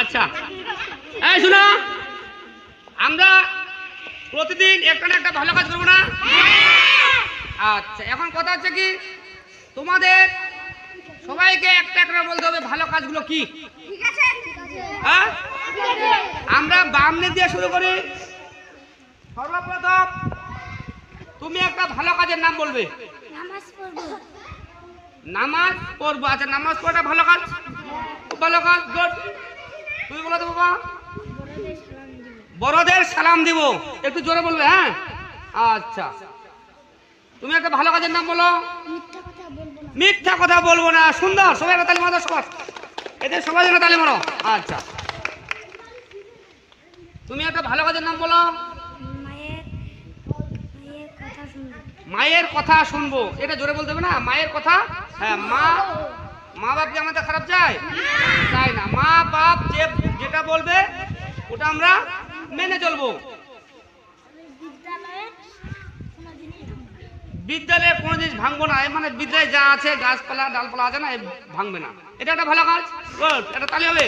আচ্ছা, এই শুনো, আমরা প্রতিদিন একটা না একটা ভালো কাজ করবো না? আচ্ছা, এখন কথা হচ্ছে কি, তোমাদের সবাইকে একটা একটা বলতে হবে ভালো কাজগুলো কি। হ্যাঁ, আমরা বাম দিক দিয়ে শুরু করি। সর্বপ্রথম তুমি একটা ভালো কাজের নাম বলবে। নামাজ পড়বো। আচ্ছা, নামাজ পড়াটা ভালো কাজ, খুব ভালো কাজ, গুড। তুমি বলো তো বাবা। বড়দের সালাম দিব। একটু জোরে বলবে, হ্যাঁ। আচ্ছা, তুমি একটা ভালো কাজের নাম বলো। মিথ্যা কথা বলবো না। সুন্দর, সবাই একটা তালি মারো, সবার এদের সবাই যেন তালি মারো। আচ্ছা, তুমি একটা ভালো কাজের নাম বলো। মায়ের কথা শুনবো। এটা জোরে বলতে হবে না, মায়ের কথা। হ্যাঁ, মা বাপ কি আমাদের খারাপ চায়? চাই না। মা বাপ যেটা বলবে ওটা আমরা মেনে চলবো। বিদ্যালয়ে কোনো জিনিস ভাঙবো না, মানে বিদ্যালয়ে যা আছে গাছপালা ডালপালা আছে না, ভাঙবে না। এটা একটা ভালো কাজ, এটা তালি হবে।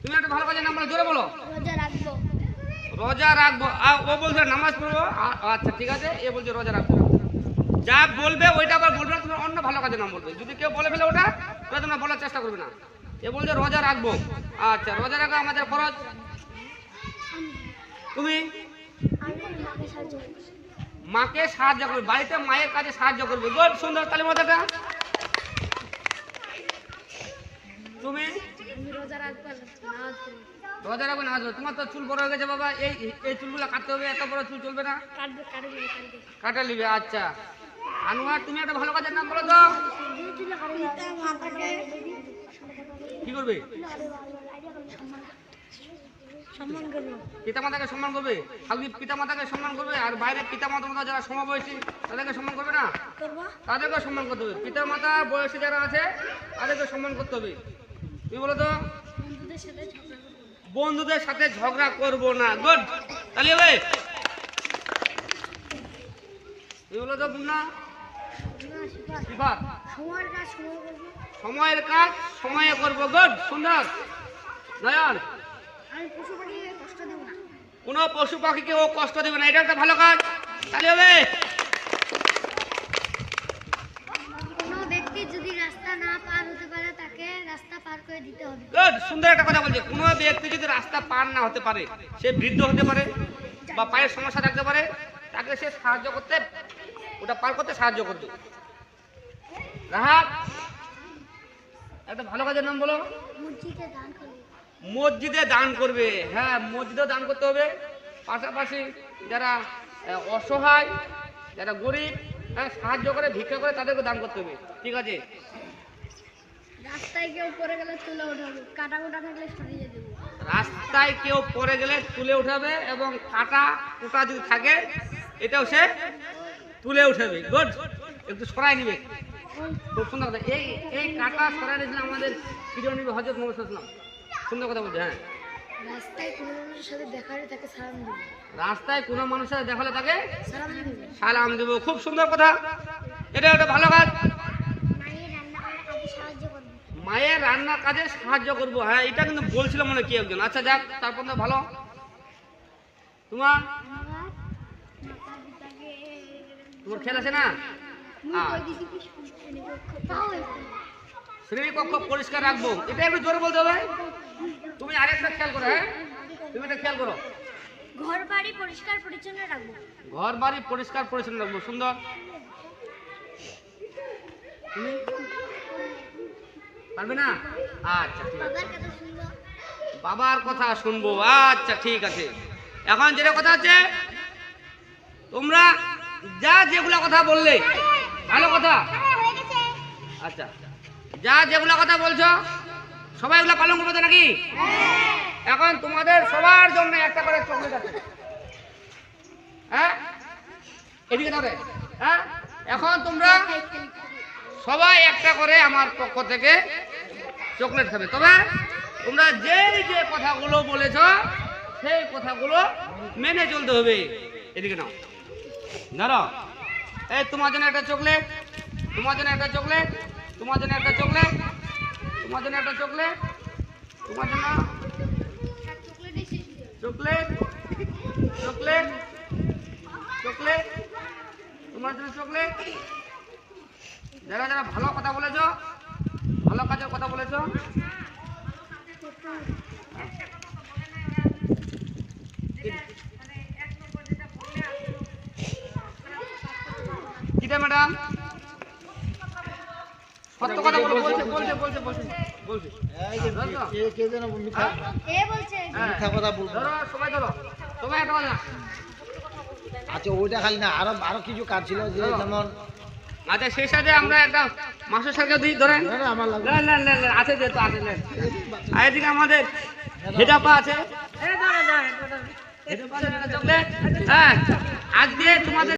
তুমি একটা ভালো কাজের নাম বলো, জোরে বলো। রোজা রাখবো। ও বলছে নামাজ পড়বো। আচ্ছা, ঠিক আছে। এ বলছে রোজা রাখবো। যা বলবে ওইটা আবার বলবে না, তুমি অন্য ভালো কাজের নাম বলবে। যদি কেউ বলে ফেলে ওটা তোমরা বলার চেষ্টা করবে না। এ বলছে রোজা রাখবো। আচ্ছা, রোজা রাখা আমাদের ফরজ। তুমি মাকে সাহায্য করবে, বাড়িতে মায়ের কাজে সাহায্য করবে। গুড, সুন্দর, তালি মাথাটা। তুমি রোজা রাখবে, নামাজ পড়বে। তোমার তো চুল বড় হয়ে গেছে বাবা, এই চুলগুলো কাটতে হবে। এত বড় চুল চলবে না, কাটা নিবে। আচ্ছা, আনোয়ার, তুমি একটা ভালো কাজের নাম বলো তো। কি করবে? পিতা মাতাকে সম্মান করবে। খালি পিতা মাতাকে সম্মান করবে, আর বাইরে পিতা মাতা যারা সমবয়সী তাদেরকে সম্মান করবে না? তাদেরকে সম্মান করতে হবে। পিতা মাতা বয়সী যারা আছে তাদেরকে সম্মান করতে হবে। তুমি বলো তো। বন্ধুদের সাথে ঝগড়া করবো না। গুড, তাহলে হবে। তুমি বলো তো বুন্না। সময়ের কাজ সময়ে করবো। গুড, সুন্দর। নয়ন, কোন পশু পাখিকে ও কষ্ট দেবে না। এটা একটা ভালো কাজ, তাহলে হবে। গুড, সুন্দর একটা কথা বলছে। কোনো ব্যক্তি যদি রাস্তা পার না হতে পারে, সে বৃদ্ধ হতে পারে বা পায়ের সমস্যা থাকতে পারে, তাকে সে সাহায্য করতে, ওটা পার করতে সাহায্য করবে। রাহাত, একটা ভালো কাজের নাম বলো। মসজিদে দান করবে। হ্যাঁ, মসজিদে দান করতে হবে। পাশাপাশি যারা অসহায়, যারা গরিব, হ্যাঁ, সাহায্য করে, ভিক্ষা করে, তাদেরকে দান করতে হবে। ঠিক আছে। রাস্তায় কেউ পড়ে গেলে তুলে উঠাবে, কাটা কুটা থাকলে সরিয়ে দেব। রাস্তায় কেউ পড়ে গেলে তুলে উঠাবে, এবং কাটা কুটা যদি থাকে এটাও সে তুলে উঠাবে। গুড, একটু সরাই নিবে। খুব সুন্দর কথা। এই কাটা সরাই নিয়েছিলাম আমাদের প্রিয় নবী হযরত মুহাম্মদ সাল্লাল্লাহু আলাইহি ওয়াসাল্লাম। সুন্দর কথা বলছে। হ্যাঁ, রাস্তায় কোনো মানুষের সাথে দেখা হলে তাকে সালাম দেব। রাস্তায় কোনো মানুষের সাথে দেখা হলে তাকে সালাম দেব। খুব সুন্দর কথা। এটা একটা ভালো কাজ। মায়ের রান্নার কাজে সাহায্য করবো। হ্যাঁ, এটা কিন্তু বলছিল মনে কি একজন। আচ্ছা, যাক, তারপর তো ভালো। তোমার খেয়াল আছে না? শ্রেণীকক্ষ পরিষ্কার রাখবো। এটা একটু জোরে বলতে হবে। তুমি আরেকটা খেয়াল করো। হ্যাঁ, তুমি এটা খেয়াল করো। ঘর বাড়ি পরিষ্কার পরিচ্ছন্ন রাখবো। ঘর বাড়ি পরিষ্কার পরিচ্ছন্ন রাখবো। সুন্দর। তুমি পারবে না? আচ্ছা, ঠিক আছে। বাবার কথা শুনবো। আচ্ছা, ঠিক আছে। এখন যেটা কথা আছে, তোমরা যা যেগুলা কথা বললে ভালো কথা। আচ্ছা, যা যেগুলা কথা বলছো সবাই এগুলা পালন করবে তো নাকি? এখন তোমাদের সবার জন্য একটা করে চকলেট আছে। হ্যাঁ, এদিকে ধরে। হ্যাঁ, এখন তোমরা সবাই একটা করে আমার পক্ষ থেকে চকলেট খাবে, তবে তোমরা যে যে কথাগুলো বলেছ সেই কথাগুলো মেনে চলতে হবে। এদিকে নাও, দাঁড়াও। এই তোমার জন্য একটা চকলেট, তোমার জন্য একটা চকলেট, তোমার জন্য একটা চকলেট, তোমার জন্য একটা চকলেট, তোমার জন্য চকলেট, চকলেট, চকলেট, তোমার জন্য চকলেট। যারা যারা ভালো কথা বলেছ, ভালো কাজের কথা বলেছ, কিটা ম্যাডাম সত্য কথা বলো, বলছে বলছে বলছে বলছে বলছে মিথ্যা কথা বলবো। ধরো সবাই, ধরো সবাই একটা কথা। আচ্ছা ওইটা খালি না, আরো আরো কিছু কাজ ছিল যে যেমন আচ্ছা সেই সাথে আমরা একটা মাস্টার সাহেবকে দিই, ধরেন আমার লাগবে। আছে যেহেতু আছে, আর এদিকে আমাদের হেডাপা আছে, হেডাপা আছে, চকলেট। হ্যাঁ আজকে তোমাদের